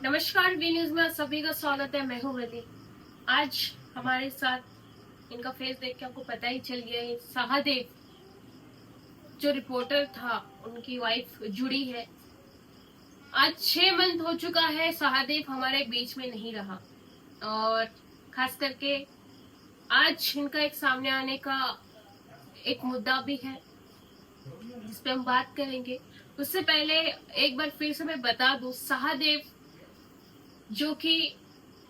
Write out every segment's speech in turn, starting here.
नमस्कार, V news में आप सभी का स्वागत है। मैं हूं वली। आज हमारे साथ इनका फेस देख के आपको पता ही चल गया है, सहादेव जो रिपोर्टर था उनकी वाइफ जुड़ी है। आज 6 मंथ हो चुका है सहादेव हमारे बीच में नहीं रहा, और खास करके आज इनका एक सामने आने का एक मुद्दा भी है जिस पे हम बात करेंगे। उससे पहले एक बार फिर से मैं बता दूं, सहादेव जो कि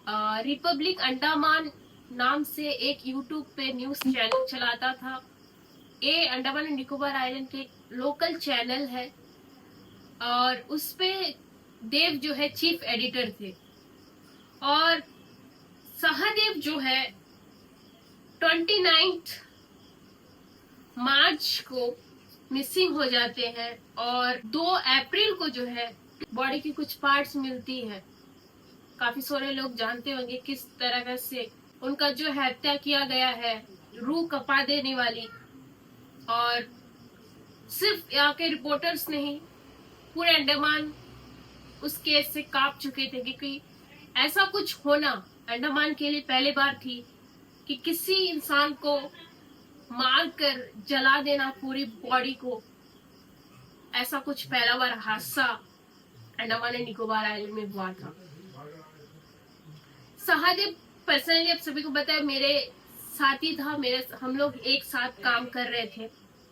रिपब्लिक अंडमान नाम से एक यूट्यूब पे न्यूज चैनल चलाता था। ये अंडमान एंड निकोबार आइलैंड के लोकल चैनल है, और उस पे देव जो है चीफ एडिटर थे। और सहादेव जो है 29 मार्च को मिसिंग हो जाते हैं, और 2 अप्रैल को जो है बॉडी की कुछ पार्ट्स मिलती है। काफी सारे लोग जानते होंगे किस तरह से उनका जो है हत्या किया गया है, रूह कपा देने वाली। और सिर्फ यहाँ के रिपोर्टर्स नहीं, पूरे अंडमान उस केस से कांप चुके थे, क्योंकि ऐसा कुछ होना अंडमान के लिए पहली बार थी कि किसी इंसान को मार कर जला देना पूरी बॉडी को। ऐसा कुछ पहला बार हादसा अंडमान एंड निकोबार आइलैंड में हुआ था। सहादेव पर्सनली आप सभी को बताया मेरे साथी था, हम लोग एक साथ काम कर रहे थे।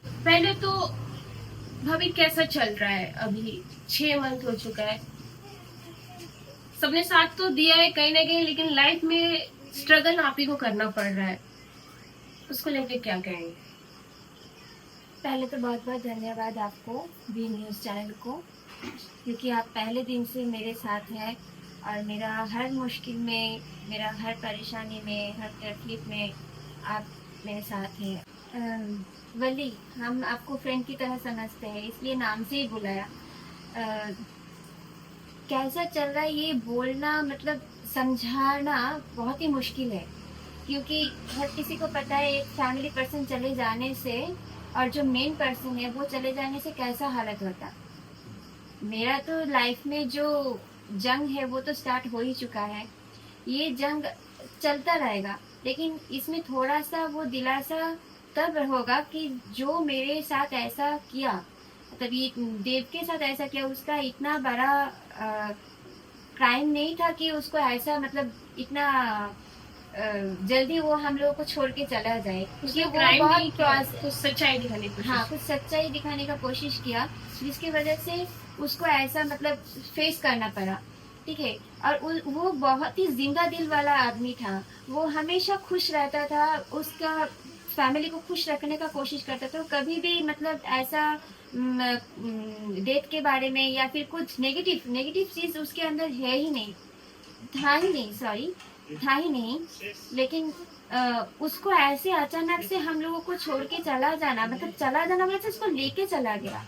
पहले तो भाभी कैसा चल रहा है, अभी 6 मंथ हो चुका है, सबने साथ तो दिया है कहीं ना कहीं, लेकिन लाइफ में स्ट्रगल आप ही को करना पड़ रहा है, उसको लेके क्या कहेंगे? पहले तो बहुत बहुत धन्यवाद आपको, वी न्यूज़ चैनल को, क्योंकि आप पहले दिन से मेरे साथ हैं और मेरा हर मुश्किल में, मेरा हर परेशानी में, हर तकलीफ में आप मेरे साथ हैं। वली, हम आपको फ्रेंड की तरह समझते हैं, इसलिए नाम से ही बुलाया। कैसा चल रहा है ये बोलना, मतलब समझाना बहुत ही मुश्किल है, क्योंकि हर किसी को पता है एक फैमिली पर्सन चले जाने से और जो मेन पर्सन है वो चले जाने से कैसा हालत होता। मेरा तो लाइफ में जो जंग है वो तो स्टार्ट हो ही चुका है, ये जंग चलता रहेगा, लेकिन इसमें थोड़ा सा वो दिलासा तब होगा कि जो मेरे साथ ऐसा किया, मतलब ये देव के साथ ऐसा किया, उसका इतना बड़ा क्राइम नहीं था कि उसको ऐसा, मतलब इतना जल्दी वो हम लोगों को छोड़ के चला जाए, क्योंकि वो बहुत कुछ सच्चाई दिखाने की कोशिश। हाँ, कुछ सच्चाई दिखाने का कोशिश किया, जिसकी वजह से उसको ऐसा मतलब फेस करना पड़ा। ठीक है, और वो बहुत ही जिंदा दिल वाला आदमी था, वो हमेशा खुश रहता था, उसका फैमिली को खुश रखने का कोशिश करता था, कभी भी मतलब ऐसा डेथ के बारे में या फिर कुछ नेगेटिव चीज उसके अंदर है ही नहीं, था ही नहीं। लेकिन उसको ऐसे अचानक से हम लोगों को छोड़ के चला जाना मतलब उसको लेके चला गया,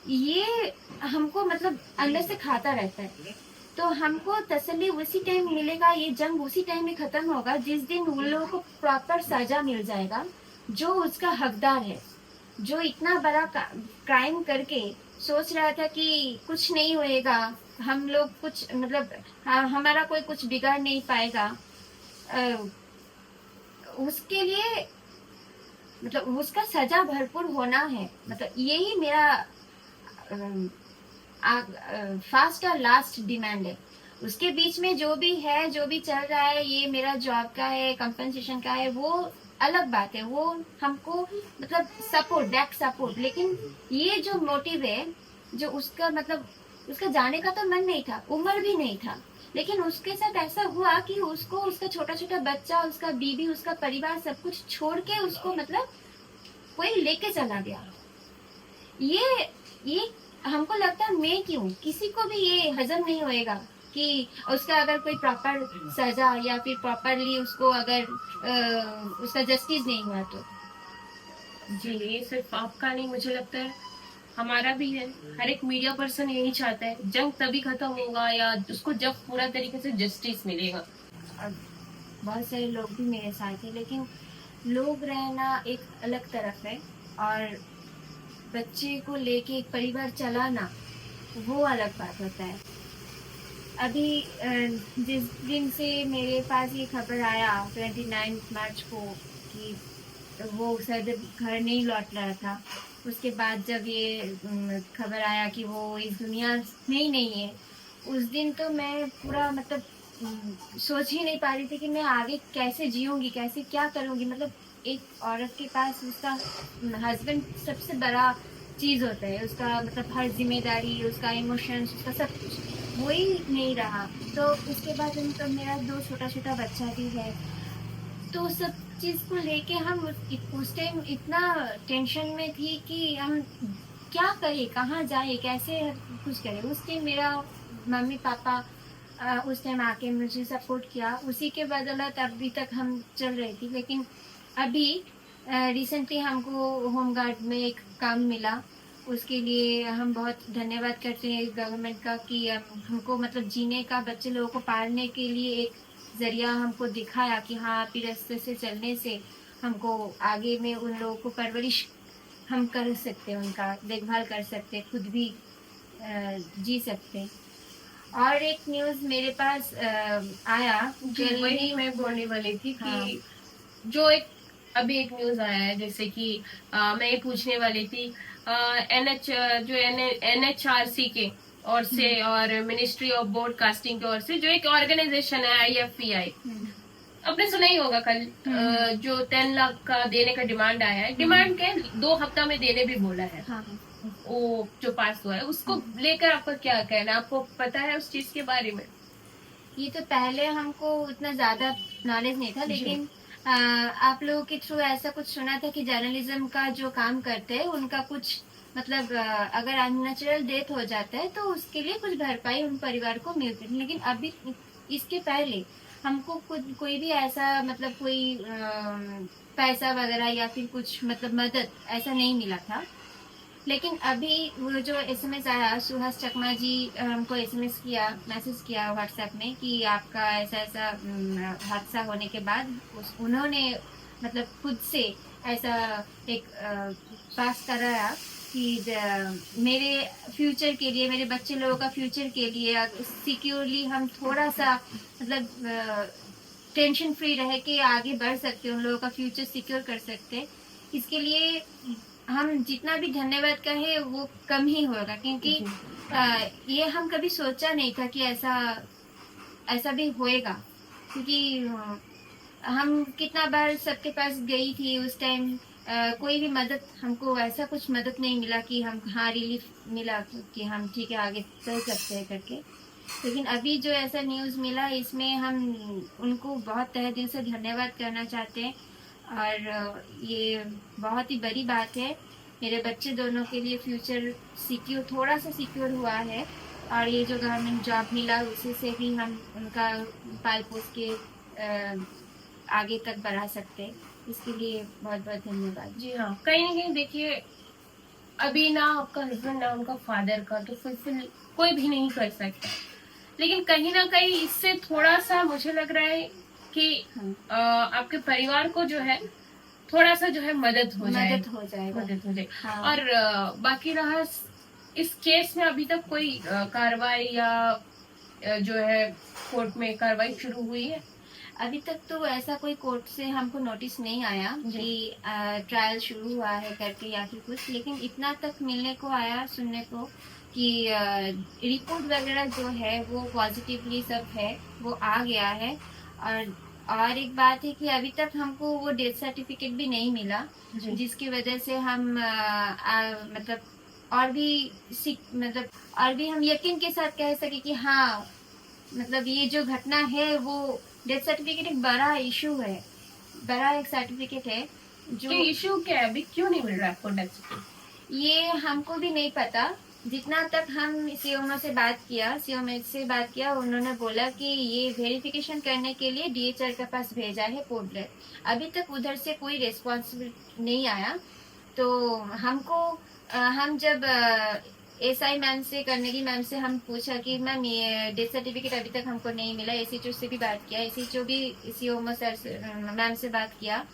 ये हमको मतलब अंदर से खाता रहता है। तो हमको तसल्ली उसी टाइम मिलेगा, ये जंग उसी टाइम में खत्म होगा जिस दिन उन लोगों को प्रॉपर सजा मिल जाएगा, जो उसका हकदार है, जो इतना बड़ा क्राइम करके सोच रहा था कि कुछ नहीं होएगा, हम लोग कुछ मतलब हमारा कोई कुछ बिगाड़ नहीं पाएगा। उसके लिए मतलब उसका सजा भरपूर होना है, मतलब यही मेरा फास्ट और लास्ट डिमांड है। उसके बीच में जो भी है, जो भी चल रहा है, ये मेरा जॉब का है, कंपनसेशन का है, वो अलग बात है, वो हमको मतलब सपोर्ट, बैक सपोर्ट। लेकिन ये जो मोटिव है, जो उसका मतलब उसका जाने का तो मन नहीं था, उम्र भी नहीं था, लेकिन उसके साथ ऐसा हुआ कि उसको उसका छोटा छोटा बच्चा, उसका बीबी, उसका परिवार सब कुछ छोड़ के उसको मतलब कोई लेके चला गया। ये हमको लगता है, मैं क्यों, किसी को भी ये हजम नहीं होएगा कि उसका अगर कोई प्रॉपर सजा या फिर प्रॉपरली उसको अगर उसका जस्टिस नहीं हुआ तो। जी, ये सिर्फ आपका नहीं, मुझे लगता है हमारा भी है। हर एक मीडिया पर्सन यही चाहता है, जंग तभी खत्म होगा या उसको जब पूरा तरीके से जस्टिस मिलेगा। अब बहुत सारे लोग भी मेरे साथ हैं, लेकिन लोग रहना एक अलग तरफ है, और बच्चे को लेके एक परिवार चलाना वो अलग बात होता है। अभी जिस दिन से मेरे पास ये खबर आया 29 मार्च को कि वो शायद घर नहीं लौट रहा था, उसके बाद जब ये खबर आया कि वो इस दुनिया में ही नहीं है, उस दिन तो मैं पूरा मतलब सोच ही नहीं पा रही थी कि मैं आगे कैसे जीऊंगी, कैसे क्या करूंगी। मतलब एक औरत के पास उसका हस्बैंड सबसे बड़ा चीज होता है, उसका मतलब हर जिम्मेदारी, उसका इमोशंस, उसका सब कुछ वही नहीं रहा। तो उसके बाद उनका मेरा 2 छोटा छोटा बच्चा भी है, तो सब चीज को लेके हम उस टाइम इतना टेंशन में थी कि हम क्या करें, कहाँ जाए, कैसे कुछ करें। उस टाइम मेरा मम्मी पापा उस टाइम आके मुझे सपोर्ट किया, उसी के बदौलत अभी तक हम चल रही थी। लेकिन अभी रिसेंटली हमको होमगार्ड में एक काम मिला, उसके लिए हम बहुत धन्यवाद करते हैं गवर्नमेंट का कि हमको मतलब जीने का, बच्चे लोगों को पालने के लिए एक जरिया हमको दिखाया कि हाँ, आप रास्ते से चलने से हमको आगे में उन लोगों को परवरिश हम कर सकते हैं, उनका देखभाल कर सकते हैं, खुद भी जी सकते हैं। और एक न्यूज मेरे पास आया, जी, वही मैं बोलने वाली थी कि जो एक अभी एक न्यूज आया है, जैसे कि मैं ये पूछने वाली थी, जो NHRC के और से और मिनिस्ट्री ऑफ ब्रॉडकास्टिंग की ओर से जो एक ऑर्गेनाइजेशन है IFPI, आपने सुना ही होगा कल जो 10 लाख का देने का डिमांड आया है। डिमांड क्या है, 2 हफ्ता में देने भी बोला है। वो जो पास हुआ है उसको लेकर आपका क्या कहना है, आपको पता है उस चीज के बारे में? ये तो पहले हमको उतना ज्यादा नॉलेज नहीं था, लेकिन आप लोगों के थ्रू ऐसा कुछ सुना था कि जर्नलिज्म का जो काम करते हैं उनका कुछ मतलब अगर अननेचुरल डेथ हो जाता है तो उसके लिए कुछ भरपाई उन परिवार को मिलती है। लेकिन अभी इसके पहले हमको कोई भी ऐसा मतलब कोई पैसा वगैरह या फिर कुछ मतलब मदद ऐसा नहीं मिला था। लेकिन अभी वो जो एसएमएस आया, सुहास चकमा जी हमको एसएमएस किया, मैसेज किया व्हाट्सएप में कि आपका ऐसा ऐसा हादसा होने के बाद उन्होंने मतलब खुद से ऐसा एक पास कराया कि मेरे फ्यूचर के लिए, मेरे बच्चे लोगों का फ्यूचर के लिए सिक्योरली हम थोड़ा सा मतलब टेंशन फ्री रह के आगे बढ़ सकते, उन लोगों का फ्यूचर सिक्योर कर सकते। इसके लिए हम जितना भी धन्यवाद कहें वो कम ही होगा, क्योंकि ये हम कभी सोचा नहीं था कि ऐसा ऐसा भी होएगा। क्योंकि हम कितना बार सबके पास गई थी उस टाइम, कोई भी मदद हमको ऐसा कुछ मदद नहीं मिला कि हम हाँ रिलीफ मिला कि हम ठीक है आगे चल सकते हैं करके। लेकिन अभी जो ऐसा न्यूज़ मिला, इसमें हम उनको बहुत तहे दिल से धन्यवाद करना चाहते हैं, और ये बहुत ही बड़ी बात है। मेरे बच्चे दोनों के लिए फ्यूचर सिक्योर, थोड़ा सा सिक्योर हुआ है, और ये जो गवर्नमेंट जॉब मिला उसी से भी हम उनका पाल पोस के आगे तक बढ़ा सकते हैं। इसके लिए बहुत बहुत धन्यवाद। जी हाँ, कहीं ना कहीं देखिए, अभी ना आपका हस्बैंड ना उनका फादर का तो फुलफिल कोई भी नहीं कर सकता, लेकिन कहीं ना कहीं इससे थोड़ा सा मुझे लग रहा है कि आपके परिवार को जो है थोड़ा सा जो है मदद हो जाए। हाँ। और बाकी रहा इस केस में अभी तक कोई कार्रवाई या जो है कोर्ट में कार्रवाई शुरू हुई है? अभी तक तो ऐसा कोई कोर्ट से हमको नोटिस नहीं आया जी। कि ट्रायल शुरू हुआ है करके या फिर कुछ, लेकिन इतना तक मिलने को आया, सुनने को कि रिपोर्ट वगैरह जो है वो पॉजिटिवली सब है, वो आ गया है। और एक बात है कि अभी तक हमको वो डेथ सर्टिफिकेट भी नहीं मिला, जी। जिसकी वजह से हम मतलब और भी मतलब और भी हम यकीन के साथ कह सके कि हाँ, मतलब ये जो घटना है वो डेथ सर्टिफिकेट एक बड़ा इशू है, बड़ा एक सर्टिफिकेट है जो ये इशू क्या है, अभी क्यों नहीं मिल रहा है आपको डेथ सर्टिफिकेट? ये हमको भी नहीं पता। जितना तक हम सीओमओ से बात किया, सीओमओ से बात किया, उन्होंने बोला कि ये वेरिफिकेशन करने के लिए डीएचआर के पास भेजा है पोर्ट ब्लेयर। अभी तक उधर से कोई रिस्पॉन्सिबिल नहीं आया। तो हमको हम जब एसआई मैम से, कर्नेगी मैम से हम पूछा कि मैम ये डेथ सर्टिफिकेट अभी तक हमको नहीं मिला, एसएचओ से भी बात किया, एसएचओ भी सीओमओ सर से मैम से बात किया।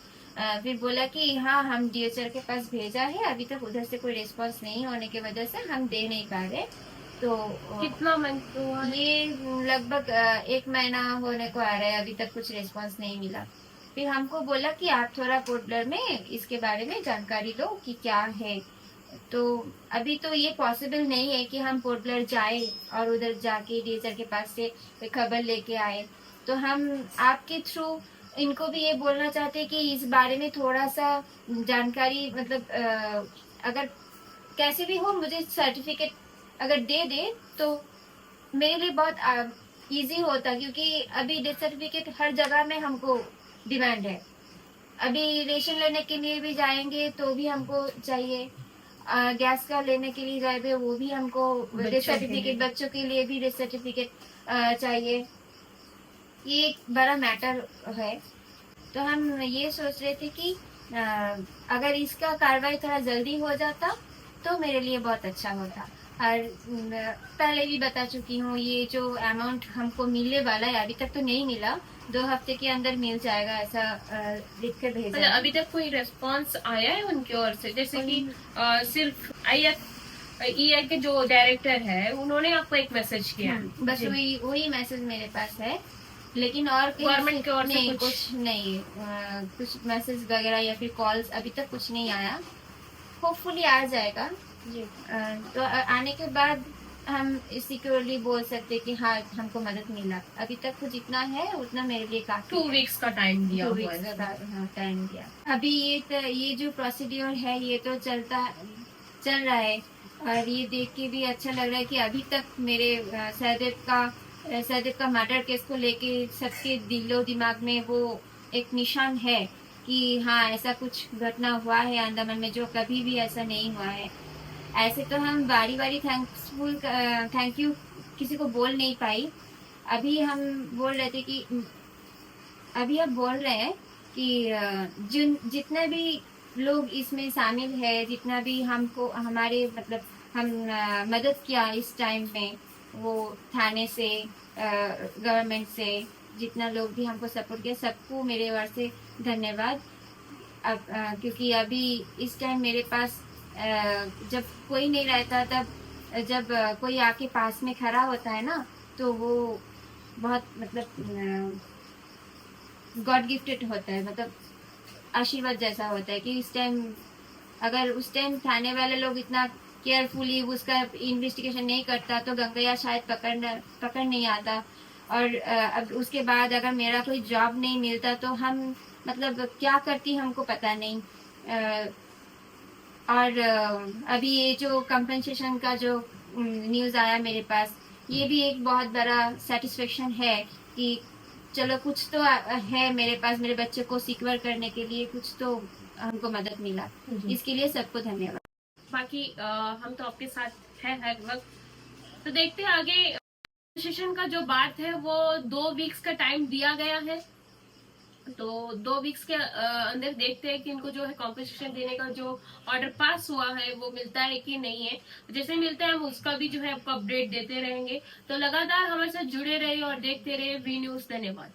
फिर बोला कि हाँ, हम डीएचआर के पास भेजा है, अभी तक उधर से कोई रिस्पांस नहीं होने की वजह से हम दे नहीं पा रहे। तो कितना मंथ हुआ है? ये लगभग 1 महीना होने को आ रहा है, अभी तक कुछ रिस्पांस नहीं मिला। फिर हमको बोला कि आप थोड़ा पोर्ट ब्लेयर में इसके बारे में जानकारी लो कि क्या है। तो अभी तो ये पॉसिबल नहीं है कि हम पोर्ट ब्लेयर जाए और उधर जाके डीएचआर के पास से कोई खबर लेके आए। तो हम आपके थ्रू इनको भी ये बोलना चाहते हैं कि इस बारे में थोड़ा सा जानकारी, मतलब अगर कैसे भी हो मुझे सर्टिफिकेट अगर दे दे तो मेरे लिए बहुत इजी होता, क्योंकि अभी डेथ सर्टिफिकेट हर जगह में हमको डिमांड है। अभी रेशन लेने के लिए भी जाएंगे तो भी हमको चाहिए, गैस का लेने के लिए जाए वो भी हमको डेथ सर्टिफिकेट, बच्चों के लिए भी डेथ सर्टिफिकेट चाहिए। ये एक बड़ा मैटर है। तो हम ये सोच रहे थे कि अगर इसका कार्रवाई थोड़ा जल्दी हो जाता तो मेरे लिए बहुत अच्छा होता। और पहले भी बता चुकी हूँ, ये जो अमाउंट हमको मिलने वाला है अभी तक तो नहीं मिला, 2 हफ्ते के अंदर मिल जाएगा, ऐसा लिख कर भेजा मतलब है। अभी तक कोई रेस्पॉन्स आया है उनकी ओर से? जैसे कि सिर्फ ईआई के जो डायरेक्टर है उन्होंने आपको एक मैसेज किया? बस जी। वही मैसेज मेरे पास है, लेकिन और कहीं गवर्नमेंट की ओर से नहीं, कुछ? कुछ नहीं, कुछ मैसेज वगैरह या फिर कॉल्स अभी तक कुछ नहीं आया। होपफुली आ जाएगा। जी। तो आने के बाद हम सिक्योरली बोल सकते कि हाँ, हमको मदद मिला। अभी तक तो जितना है उतना मेरे लिए काफी 2 वीक्स का टाइम दिया 2 हुआ वीक्स है। का टाइम दिया। अभी ये जो प्रोसीड्योर है ये तो चल रहा है, और ये देख के भी अच्छा लग रहा है कि अभी तक मेरे सहदेव का मर्डर केस को लेके सबके दिलो दिमाग में वो एक निशान है कि हाँ, ऐसा कुछ घटना हुआ है अंडमान में, जो कभी भी ऐसा नहीं हुआ है। ऐसे तो हम बारी बारी थैंक यू किसी को बोल नहीं पाई। अभी हम बोल रहे थे कि अभी अब बोल रहे हैं कि जितने भी लोग इसमें शामिल है, जितना भी हमको हमारे मतलब हम मदद किया इस टाइम में, वो थाने से, गवर्नमेंट से, जितना लोग भी हमको सपोर्ट किया, सबको मेरे ओर से धन्यवाद। अब क्योंकि अभी इस टाइम मेरे पास जब कोई नहीं रहता, तब जब कोई आके पास में खड़ा होता है ना, तो वो बहुत मतलब गॉड गिफ्टेड होता है, मतलब आशीर्वाद जैसा होता है कि इस टाइम अगर उस टाइम थाने वाले लोग इतना केयरफुली उसका इन्वेस्टिगेशन नहीं करता तो गंगैया शायद पकड़ नहीं आता। और अब उसके बाद अगर मेरा कोई जॉब नहीं मिलता तो हम मतलब क्या करती हमको पता नहीं। और अभी ये जो कंपनसेशन का जो न्यूज़ आया मेरे पास, ये भी एक बहुत बड़ा सेटिस्फेक्शन है कि चलो कुछ तो है मेरे पास, मेरे बच्चे को सिक्योर करने के लिए कुछ तो हमको मदद मिला। इसके लिए सबको धन्यवाद। बाकी हम तो आपके साथ हैं हर वक्त। तो देखते हैं आगे। सेशन का जो बात है वो 2 वीक्स का टाइम दिया गया है, तो 2 वीक्स के अंदर देखते हैं कि इनको जो है कॉम्पनसेशन देने का जो ऑर्डर पास हुआ है वो मिलता है कि नहीं है। जैसे मिलता है हम उसका भी जो है आपको अपडेट देते रहेंगे। तो लगातार हमारे साथ जुड़े रहिए और देखते रहिए वी न्यूज। धन्यवाद।